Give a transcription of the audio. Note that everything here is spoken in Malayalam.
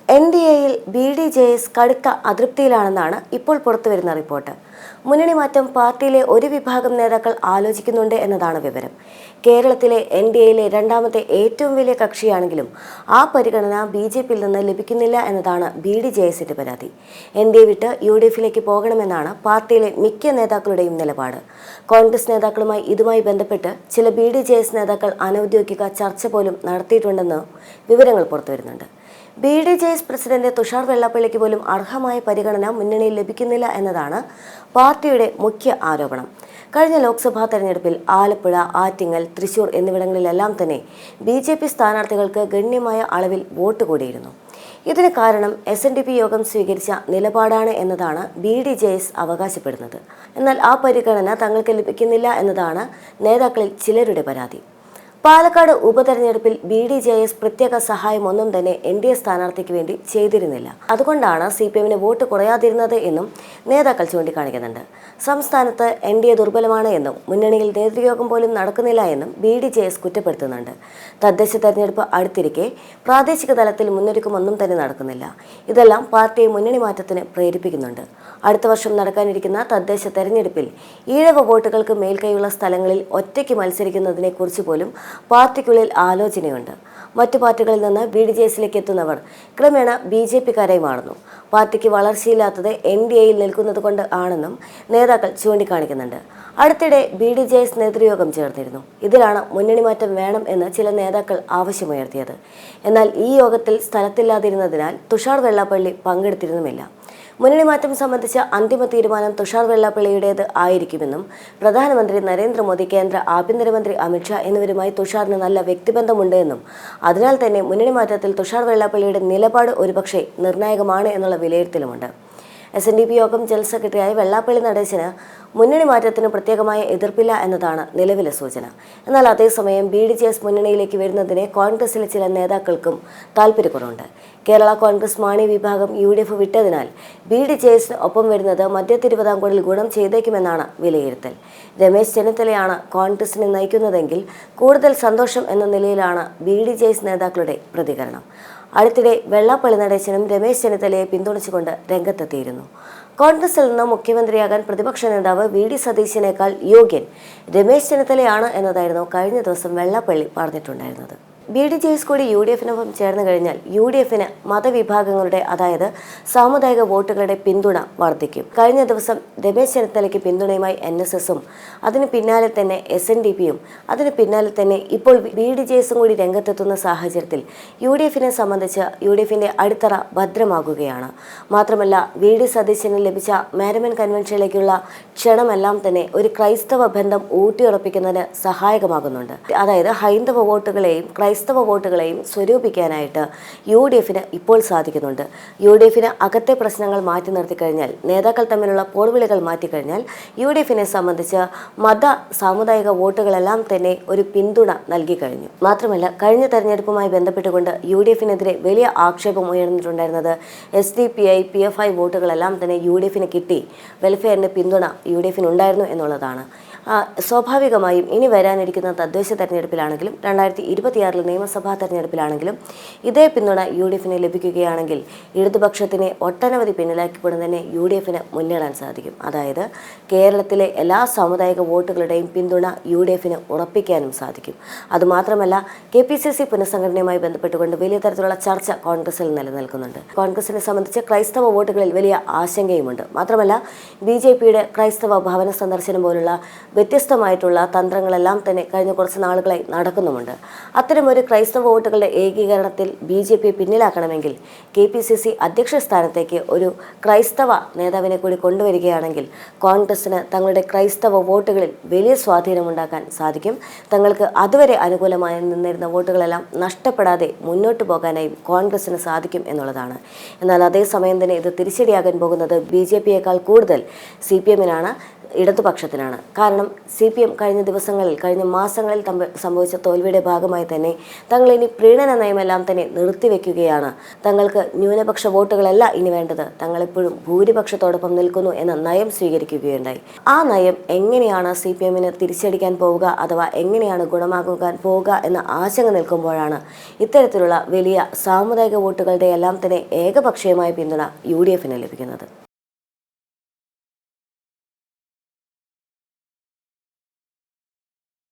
NDAയിൽ BDJS കടുത്ത അതൃപ്തിയിലാണെന്നാണ് ഇപ്പോൾ പുറത്തുവരുന്ന റിപ്പോർട്ട്. മുന്നണി മാറ്റം പാർട്ടിയിലെ ഒരു വിഭാഗം നേതാക്കൾ ആലോചിക്കുന്നുണ്ട് എന്നതാണ് വിവരം. കേരളത്തിലെ NDAയിലെ രണ്ടാമത്തെ ഏറ്റവും വലിയ കക്ഷിയാണെങ്കിലും ആ പരിഗണന BJPയിൽ നിന്ന് ലഭിക്കുന്നില്ല എന്നതാണ് BDJSന്റെ പരാതി. NDA വിട്ട് UDFിലേക്ക് പോകണമെന്നാണ് പാർട്ടിയിലെ മിക്ക നേതാക്കളുടെയും നിലപാട്. കോൺഗ്രസ് നേതാക്കളുമായി ഇതുമായി ബന്ധപ്പെട്ട് ചില BDJS നേതാക്കൾ അനൌദ്യോഗിക ചർച്ച പോലും നടത്തിയിട്ടുണ്ടെന്ന് വിവരങ്ങൾ പുറത്തുവരുന്നുണ്ട്. BDJS പ്രസിഡന്റ് തുഷാർ വെള്ളാപ്പള്ളിക്ക് പോലും അർഹമായ പരിഗണന മുന്നണിയിൽ ലഭിക്കുന്നില്ല എന്നതാണ് പാർട്ടിയുടെ മുഖ്യ ആരോപണം. കഴിഞ്ഞ ലോക്സഭാ തെരഞ്ഞെടുപ്പിൽ ആലപ്പുഴ, ആറ്റിങ്ങൽ, തൃശൂർ എന്നിവിടങ്ങളിലെല്ലാം തന്നെ BJP സ്ഥാനാർത്ഥികൾക്ക് ഗണ്യമായ അളവിൽ വോട്ട് കൂടിയിരുന്നു. ഇതിന് കാരണം SNDP യോഗം സ്വീകരിച്ച നിലപാടാണ് എന്നതാണ് BDJS അവകാശപ്പെടുന്നത്. എന്നാൽ ആ പരിഗണന തങ്ങൾക്ക് ലഭിക്കുന്നില്ല എന്നതാണ് നേതാക്കളിൽ ചിലരുടെ പരാതി. പാലക്കാട് ഉപതെരഞ്ഞെടുപ്പിൽ BDJS പ്രത്യേക സഹായമൊന്നും തന്നെ NDA സ്ഥാനാർത്ഥിക്ക് വേണ്ടി ചെയ്തിരുന്നില്ല. അതുകൊണ്ടാണ് CPMന് വോട്ട് കുറയാതിരുന്നത് എന്നും നേതാക്കൾ ചൂണ്ടിക്കാണിക്കുന്നുണ്ട്. സംസ്ഥാനത്ത് NDA ദുർബലമാണ് എന്നും മുന്നണിയിൽ നേതൃയോഗം പോലും നടക്കുന്നില്ല എന്നും BDJS കുറ്റപ്പെടുത്തുന്നുണ്ട്. തദ്ദേശ തെരഞ്ഞെടുപ്പ് അടുത്തിരിക്കെ പ്രാദേശിക തലത്തിൽ മുന്നൊരുക്കമൊന്നും തന്നെ നടക്കുന്നില്ല. ഇതെല്ലാം പാർട്ടിയെ മുന്നണി മാറ്റത്തിന് പ്രേരിപ്പിക്കുന്നുണ്ട്. അടുത്ത വർഷം നടക്കാനിരിക്കുന്ന തദ്ദേശ തെരഞ്ഞെടുപ്പിൽ ഈഴവ വോട്ടുകൾക്ക് മേൽക്കൈയുള്ള സ്ഥലങ്ങളിൽ ഒറ്റയ്ക്ക് മത്സരിക്കുന്നതിനെ കുറിച്ച് പോലും പാർട്ടിക്കുള്ളിൽ ആലോചനയുണ്ട്. മറ്റു പാർട്ടികളിൽ നിന്ന് BDJSലേക്ക് എത്തുന്നവർ ക്രമേണ BJPക്കാരായി മാറുന്നു. പാർട്ടിക്ക് വളർച്ചയില്ലാത്തത് NDAയിൽ നിൽക്കുന്നത് കൊണ്ട് ആണെന്നും നേതാക്കൾ ചൂണ്ടിക്കാണിക്കുന്നുണ്ട്. അടുത്തിടെ BDJS നേതൃയോഗം ചേർന്നിരുന്നു. ഇതിലാണ് മുന്നണി മാറ്റം വേണം എന്ന് ചില നേതാക്കൾ ആവശ്യമുയർത്തിയത്. എന്നാൽ ഈ യോഗത്തിൽ സ്ഥലത്തില്ലാതിരുന്നതിനാൽ തുഷാർ വെള്ളാപ്പള്ളി പങ്കെടുത്തിരുന്നുമില്ല. മുന്നണി മാറ്റം സംബന്ധിച്ച അന്തിമ തീരുമാനം തുഷാർ വെള്ളാപ്പള്ളിയുടേത് ആയിരിക്കുമെന്നും പ്രധാനമന്ത്രി നരേന്ദ്രമോദി, കേന്ദ്ര ആഭ്യന്തരമന്ത്രി അമിത്ഷാ എന്നിവരുമായി തുഷാറിന് നല്ല വ്യക്തിബന്ധമുണ്ട് എന്നും അതിനാൽ തന്നെ മുന്നണി മാറ്റത്തിൽ തുഷാർ വെള്ളാപ്പള്ളിയുടെ നിലപാട് ഒരുപക്ഷെ നിർണായകമാണ് എന്നുള്ള വിലയിരുത്തലുമുണ്ട്. SNDP യോഗം ജനറൽ സെക്രട്ടറിയായ വെള്ളാപ്പള്ളി നടേശന് മുന്നണി മാറ്റത്തിന് പ്രത്യേകമായ എതിർപ്പില്ല എന്നതാണ് നിലവിലെ സൂചന. എന്നാൽ അതേസമയം BDJS മുന്നണിയിലേക്ക് വരുന്നതിനെ കോൺഗ്രസിലെ ചില നേതാക്കൾക്കും താല്പര്യക്കുറവുണ്ട്. കേരള കോൺഗ്രസ് മാണി വിഭാഗം UDF വിട്ടതിനാൽ BDJSന് ഒപ്പം വരുന്നത് മധ്യ തിരുവിതാംകൂറിൽ ഗുണം ചെയ്തേക്കുമെന്നാണ് വിലയിരുത്തൽ. രമേശ് ചെന്നിത്തലയാണ് കോൺഗ്രസിനെ നയിക്കുന്നതെങ്കിൽ കൂടുതൽ സന്തോഷം എന്ന നിലയിലാണ് BDJS നേതാക്കളുടെ പ്രതികരണം. അടുത്തിടെ വെള്ളാപ്പള്ളി നടേശനും രമേശ് ചെന്നിത്തലയെ പിന്തുണച്ചുകൊണ്ട് രംഗത്തെത്തിയിരുന്നു. കോൺഗ്രസിൽ നിന്ന് മുഖ്യമന്ത്രിയാകാൻ പ്രതിപക്ഷ നേതാവ് VD സതീശനേക്കാൾ യോഗ്യൻ രമേശ് ചെന്നിത്തലയാണ് എന്നതായിരുന്നു കഴിഞ്ഞ ദിവസം വെള്ളാപ്പള്ളി പറഞ്ഞിട്ടുണ്ടായിരുന്നത്. BDJS കൂടി UDFനൊപ്പം ചേർന്ന് കഴിഞ്ഞാൽ UDFന് മതവിഭാഗങ്ങളുടെ, അതായത് സാമുദായിക വോട്ടുകളുടെ പിന്തുണ വർദ്ധിക്കും. കഴിഞ്ഞ ദിവസം രമേശ് ചെന്നിത്തലയ്ക്ക് പിന്തുണയുമായി NSSും അതിന് പിന്നാലെ തന്നെ SNDPയും അതിന് പിന്നാലെ തന്നെ ഇപ്പോൾ BDJSും കൂടി രംഗത്തെത്തുന്ന സാഹചര്യത്തിൽ UDFനെ സംബന്ധിച്ച് UDFന്റെ അടിത്തറ ഭദ്രമാകുകയാണ്. മാത്രമല്ല VD സതീശന് ലഭിച്ച മാരമൻ കൺവെൻഷനിലേക്കുള്ള ക്ഷണമെല്ലാം തന്നെ ഒരു ക്രൈസ്തവ ബന്ധം ഊട്ടിയുറപ്പിക്കുന്നതിന് സഹായകമാകുന്നുണ്ട്. അതായത് ഹൈന്ദവ വോട്ടുകളെയും ക്രൈസ്തവ വോട്ടുകളെയും സ്വരൂപിക്കാനായിട്ട് UDFന് ഇപ്പോൾ സാധിക്കുന്നുണ്ട്. UDFന് അകത്തെ പ്രശ്നങ്ങൾ മാറ്റി നിർത്തിക്കഴിഞ്ഞാൽ, നേതാക്കൾ തമ്മിലുള്ള പോർവിളികൾ മാറ്റിക്കഴിഞ്ഞാൽ UDFനെ സംബന്ധിച്ച് മത സാമുദായിക വോട്ടുകളെല്ലാം തന്നെ ഒരു പിന്തുണ നൽകി കഴിഞ്ഞു. മാത്രമല്ല കഴിഞ്ഞ തെരഞ്ഞെടുപ്പുമായി ബന്ധപ്പെട്ടുകൊണ്ട് UDFനെതിരെ വലിയ ആക്ഷേപം ഉയർന്നിട്ടുണ്ടായിരുന്നത് SDPI, PFI വോട്ടുകളെല്ലാം തന്നെ UDFന് കിട്ടി, വെൽഫെയറിന്റെ പിന്തുണ UDFന് ഉണ്ടായിരുന്നു എന്നുള്ളതാണ്. സ്വാഭാവികമായും ഇനി വരാനിരിക്കുന്ന തദ്ദേശ തെരഞ്ഞെടുപ്പിലാണെങ്കിലും 2026 നിയമസഭാ തെരഞ്ഞെടുപ്പിലാണെങ്കിലും ഇതേ പിന്തുണ UDFന് ലഭിക്കുകയാണെങ്കിൽ ഇടതുപക്ഷത്തിനെ ഒട്ടനവധി പിന്നിലാക്കിക്കൊണ്ട് തന്നെ UDFന് മുന്നേറാൻ സാധിക്കും. അതായത് കേരളത്തിലെ എല്ലാ സാമുദായിക വോട്ടുകളുടെയും പിന്തുണ UDFന് ഉറപ്പിക്കാനും സാധിക്കും. അതുമാത്രമല്ല KPCC പുനഃസംഘടനയുമായി ബന്ധപ്പെട്ടുകൊണ്ട് വലിയ തരത്തിലുള്ള ചർച്ച കോൺഗ്രസിൽ നിലനിൽക്കുന്നുണ്ട്. കോൺഗ്രസിനെ സംബന്ധിച്ച് ക്രൈസ്തവ വോട്ടുകളിൽ വലിയ ആശങ്കയുമുണ്ട്. മാത്രമല്ല BJPയുടെ ക്രൈസ്തവ ഭവന സന്ദർശനം പോലുള്ള വ്യത്യസ്തമായിട്ടുള്ള തന്ത്രങ്ങളെല്ലാം തന്നെ കഴിഞ്ഞ കുറച്ച് നാളുകളായി നടക്കുന്നുമുണ്ട്. അത്തരമൊരു ക്രൈസ്തവ വോട്ടുകളുടെ ഏകീകരണത്തിൽ BJP പിന്നിലാക്കണമെങ്കിൽ KPCC അധ്യക്ഷ സ്ഥാനത്തേക്ക് ഒരു ക്രൈസ്തവ നേതാവിനെ കൂടി കൊണ്ടുവരികയാണെങ്കിൽ കോൺഗ്രസിന് തങ്ങളുടെ ക്രൈസ്തവ വോട്ടുകളിൽ വലിയ സ്വാധീനമുണ്ടാക്കാൻ സാധിക്കും. തങ്ങൾക്ക് അതുവരെ അനുകൂലമായി നിന്നിരുന്ന വോട്ടുകളെല്ലാം നഷ്ടപ്പെടാതെ മുന്നോട്ട് പോകാനായും കോൺഗ്രസിന് സാധിക്കും എന്നുള്ളതാണ്. എന്നാൽ അതേസമയം തന്നെ ഇത് തിരിച്ചടിയാകാൻ പോകുന്നത് BJPയേക്കാൾ കൂടുതൽ CPMനാണ്. ഇടതുപക്ഷത്തിനാണ്. കാരണം CPM കഴിഞ്ഞ മാസങ്ങളിൽ സംഭവിച്ച തോൽവിയുടെ ഭാഗമായി തന്നെ തങ്ങൾ ഇനി പ്രീണന നയമെല്ലാം തന്നെ നിർത്തിവെക്കുകയാണ്. തങ്ങൾക്ക് ന്യൂനപക്ഷ വോട്ടുകളല്ല ഇനി വേണ്ടത്, തങ്ങളെപ്പോഴും ഭൂരിപക്ഷത്തോടൊപ്പം നിൽക്കുന്നു എന്ന നയം സ്വീകരിക്കുകയുണ്ടായി. ആ നയം എങ്ങനെയാണ് CPMന് തിരിച്ചടിക്കാൻ പോവുക, അഥവാ എങ്ങനെയാണ് ഗുണമാകാൻ പോവുക എന്ന ആശങ്ക നിൽക്കുമ്പോഴാണ് ഇത്തരത്തിലുള്ള വലിയ സാമുദായിക വോട്ടുകളുടെ എല്ലാം തന്നെ ഏകപക്ഷീയമായ പിന്തുണ UDFന് ലഭിക്കുന്നത്.